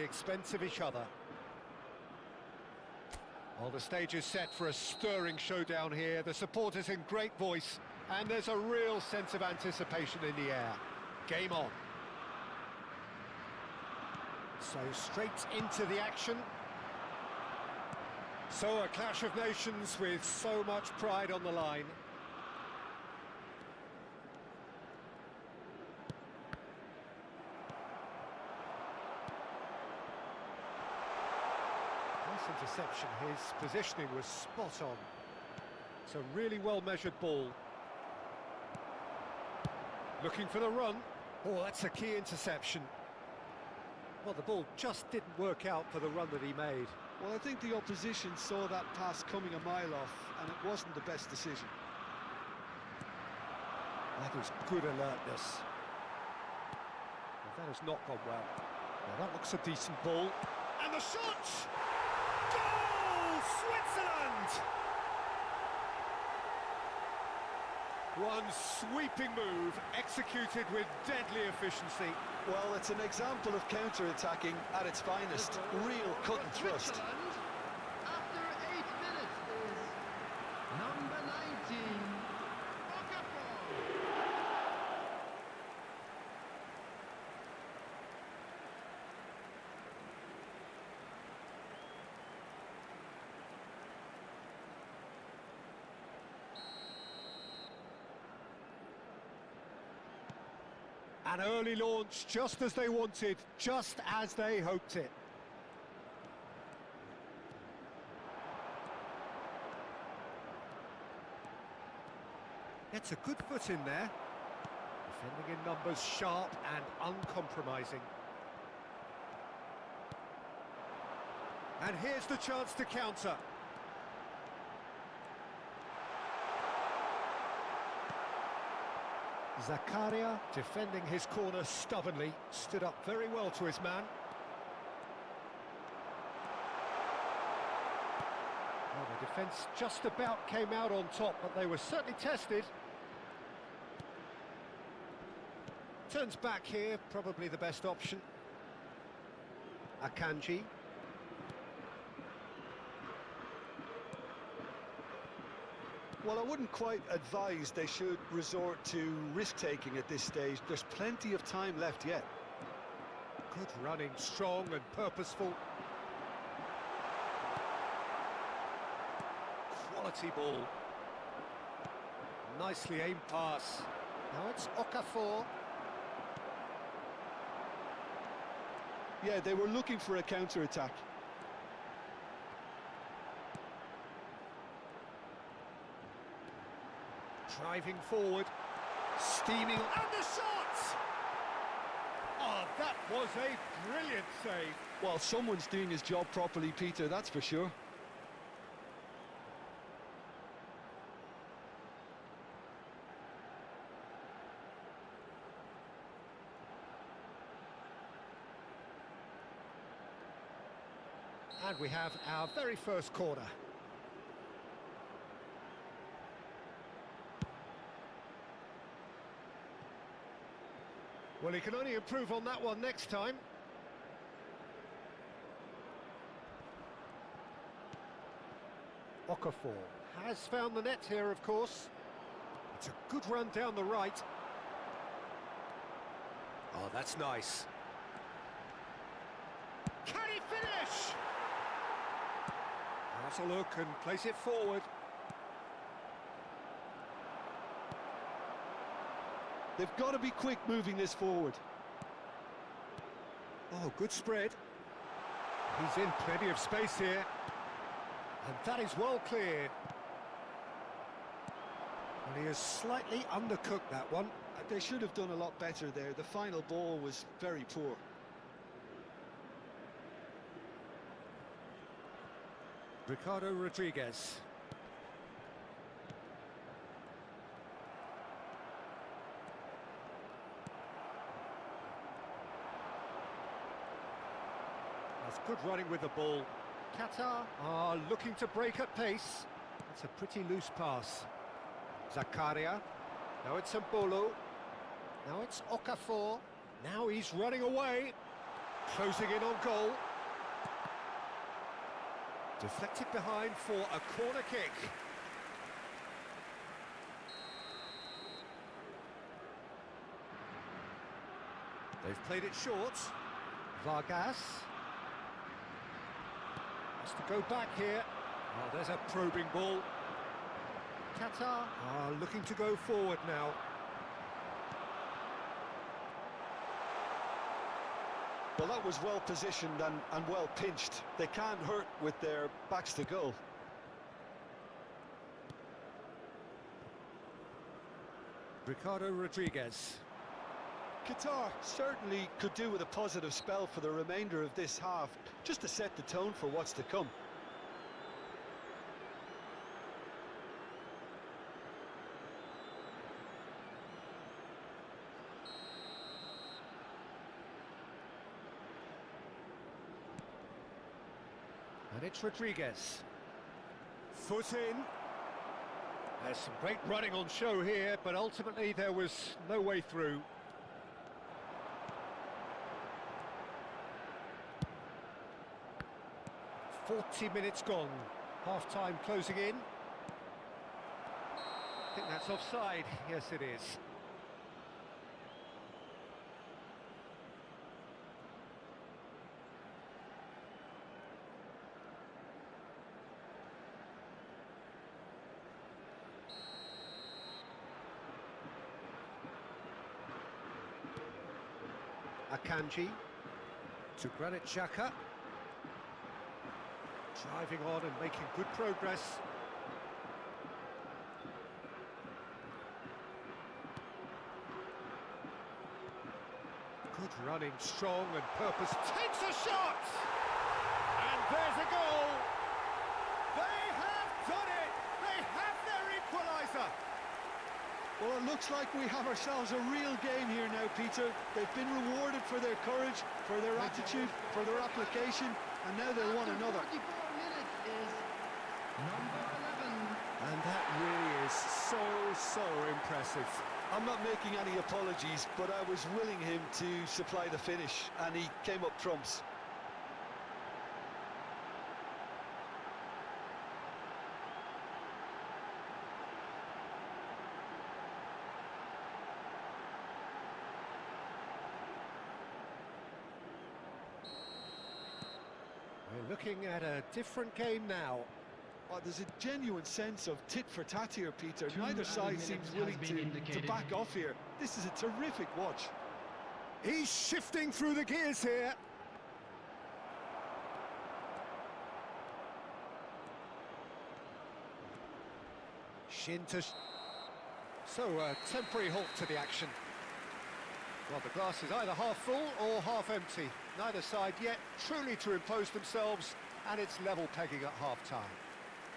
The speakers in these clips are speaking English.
expense of each other. Well, the stage is set for a stirring showdown here. The supporters in great voice, and there's a real sense of anticipation in the air. Game on. So straight into the action. So a clash of nations with so much pride on the line. Nice interception. His positioning was spot on. It's a really well-measured ball. Looking for the run. Oh, that's a key interception. Well, the ball just didn't work out for the run that he made. Well, I think the opposition saw that pass coming a mile off, and it wasn't the best decision. That is good alertness. Well, that has not gone well. Well, that looks a decent ball. And the shot! Goal! Switzerland! One sweeping move, executed with deadly efficiency. Well, it's an example of counter-attacking at its finest. Real cut and thrust. After 8 minutes is number 19, Okafor. An early launch, just as they wanted, just as they hoped it. Gets a good foot in there. Defending in numbers, sharp and uncompromising. And here's the chance to counter. Zakaria, defending his corner stubbornly, stood up very well to his man. Well, the defence just about came out on top, but they were certainly tested. Turns back here, probably the best option. Akanji. Well, I wouldn't quite advise they should resort to risk-taking at this stage. There's plenty of time left yet. Good running, strong and purposeful. Quality ball. Nicely aimed pass. Now it's Okafor. Yeah, they were looking for a counter-attack. Driving forward, steaming, and the shot! Oh, that was a brilliant save. Well, someone's doing his job properly, Peter, that's for sure. And we have our very first corner. Well, he can only improve on that one next time. Okafor has found the net here, of course. It's a good run down the right. Oh, that's nice. Can he finish? Has a look and place it forward. They've got to be quick moving this forward. Oh, good spread. He's in plenty of space here. And that is well cleared. And he has slightly undercooked that one. They should have done a lot better there. The final ball was very poor. Ricardo Rodriguez. That's good running with the ball. Qatar are looking to break at pace. That's a pretty loose pass. Zakaria. Now it's Mbolo. Now it's Okafor. Now he's running away. Closing in on goal. Deflected behind for a corner kick. They've played it short. Vargas. Has to go back here. Oh, there's a probing ball. Qatar are looking to go forward now. Well, that was well positioned and well pinched. They can't hurt with their backs to goal. Ricardo Rodriguez. Qatar certainly could do with a positive spell for the remainder of this half, just to set the tone for what's to come. And it's Rodriguez. Foot in. There's some great running on show here, but ultimately there was no way through. "40 minutes gone. Half-time closing in. I think that's offside. Yes, it is. Akanji to Granit Xhaka. Driving on and making good progress. Good running, strong and purpose. Takes a shot! And there's a goal! They have done it! They have their equaliser! Well, it looks like we have ourselves a real game here now, Peter. They've been rewarded for their courage, for their attitude, for their application, and now they want another. 44 minutes is number 11. And that really is so impressive. I'm not making any apologies, but I was willing him to supply the finish, and he came up trumps. We're looking at a different game now. Oh, there's a genuine sense of tit-for-tat here, Peter. 2 Neither added side minutes seems has willing been to indicated. back off here. This is a terrific watch. He's shifting through the gears here. Shin to... So, a temporary halt to the action. Well, the glass is either half full or half empty. Neither side yet truly to impose themselves, and it's level pegging at half-time.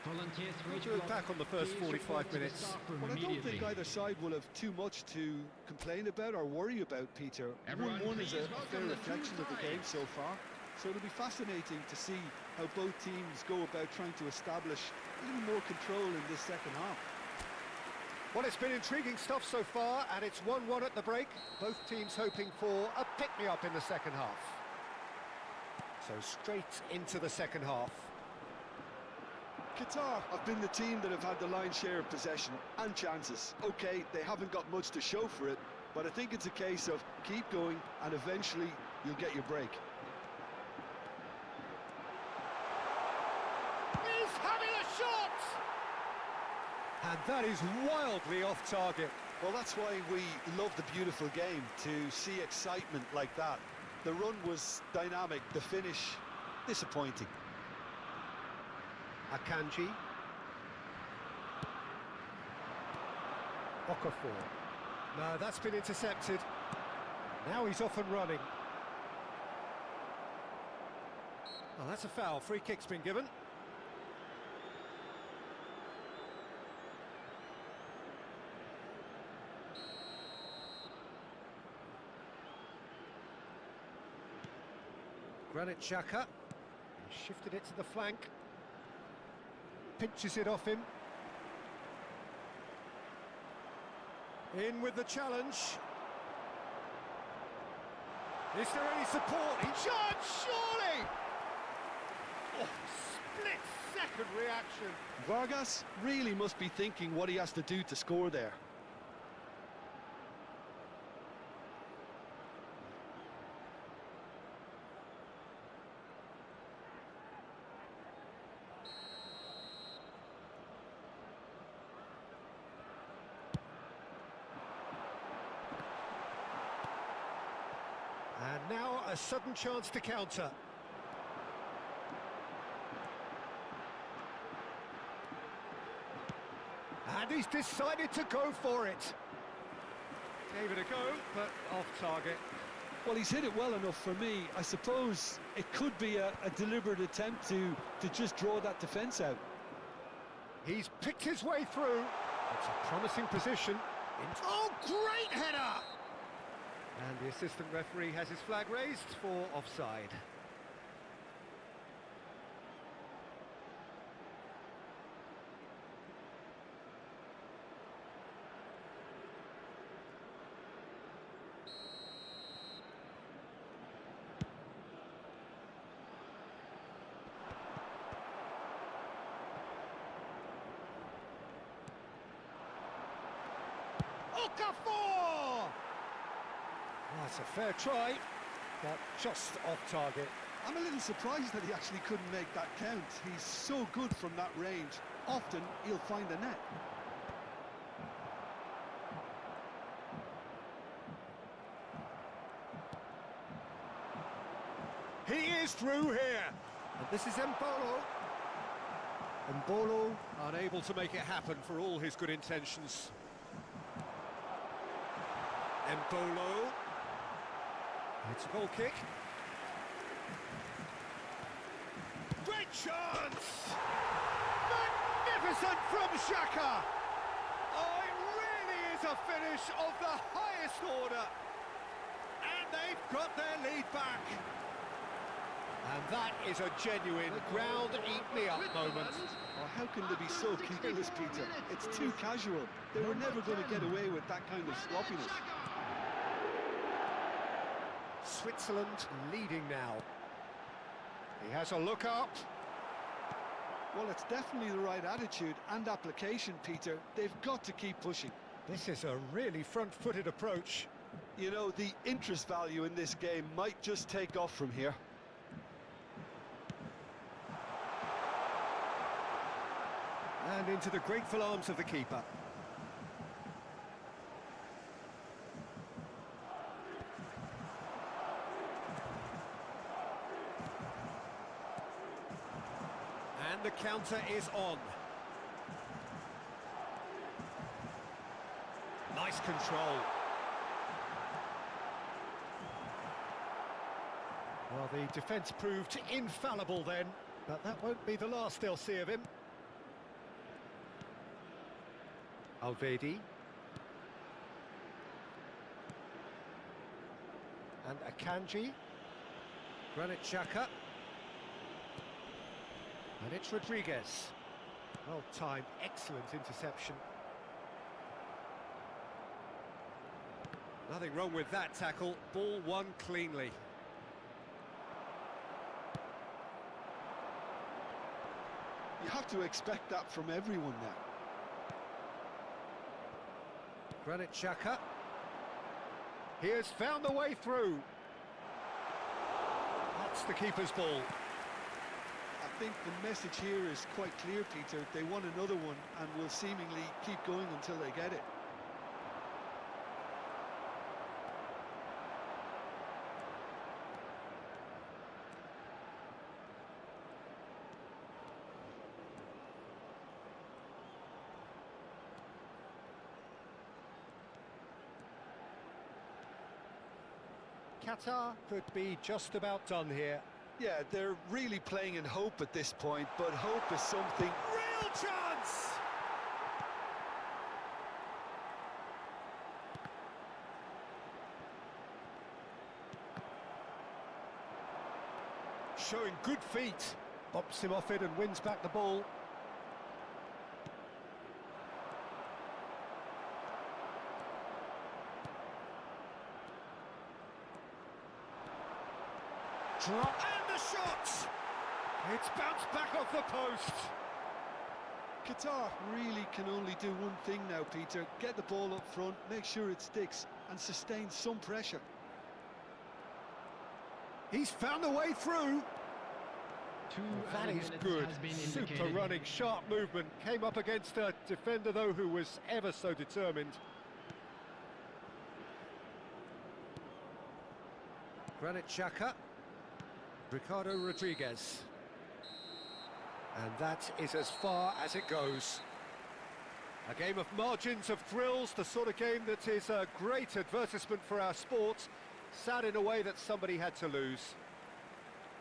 Volunteers for each We'll block. back on the first Please 45 report to the minutes. staff room Well, I don't immediately. think either side will have too much to complain about or worry about, Peter. Everyone, 1-1 is please a fair welcome the reflection two of the game sides. so far. So it'll be fascinating to see how both teams go about trying to establish a little more control in this second half. Well, it's been intriguing stuff so far, and it's 1-1 at the break. Both teams hoping for a pick-me-up in the second half. So straight into the second half. Qatar have been the team that have had the lion's share of possession and chances. OK, they haven't got much to show for it, but I think it's a case of keep going and eventually you'll get your break. He's having a shot! And that is wildly off target. Well, that's why we love the beautiful game, to see excitement like that. The run was dynamic, the finish disappointing. Akanji. Okafor. No, that's been intercepted. Now he's off and running. Oh, that's a foul. Free kick's been given. Granit Xhaka. He shifted it to the flank. Pinches it off him. In with the challenge. Is there any support? He charged, surely! Oh, split-second reaction. Vargas really must be thinking what he has to do to score there. And now a sudden chance to counter. And he's decided to go for it. Gave it a go, but off target. Well, he's hit it well enough for me. I suppose it could be a deliberate attempt to just draw that defence out. He's picked his way through. It's a promising position. Oh, great header! And the assistant referee has his flag raised for offside. Okafor! That's a fair try, but just off target. I'm a little surprised that he actually couldn't make that count. He's so good from that range. Often he'll find a net. He is through here. And this is Mbolo. Mbolo unable to make it happen for all his good intentions. Mbolo. It's a goal kick. Great chance! Magnificent from Xhaka! Oh, it really is a finish of the highest order. And they've got their lead back. And that is a genuine ground-eat-me-up moment. Oh, how can they be so careless, Peter? It's too casual. They were never going to get away with that kind of sloppiness. Switzerland leading now. He has a look up. Well, it's definitely the right attitude and application, Peter. They've got to keep pushing. This is a really front-footed approach. You know, the interest value in this game might just take off from here. And into the grateful arms of the keeper. And the counter is on. Nice control. Well, the defence proved infallible then, but that won't be the last they'll see of him. Alvedi. And Akanji. Granit Xhaka. And it's Rodriguez. Well timed, excellent interception. Nothing wrong with that tackle, ball won cleanly. You have to expect that from everyone now. Granit Xhaka. He has found the way through. That's the keeper's ball. I think the message here is quite clear, Peter. They want another one and will seemingly keep going until they get it. Qatar could be just about done here. Yeah, they're really playing in hope at this point, but hope is something... Real chance! Showing good feet. Bops him off it and wins back the ball. Drop and the shot! It's bounced back off the post. Qatar really can only do one thing now, Peter. Get the ball up front, make sure it sticks, and sustain some pressure. He's found a way through. That Early is minutes good. has been Super indicated. running, sharp movement. Came up against a defender, though, who was ever so determined. Granit Xhaka. Ricardo Rodriguez. And that is as far as it goes. A game of margins of thrills, the sort of game that is a great advertisement for our sport. Sad in a way that somebody had to lose.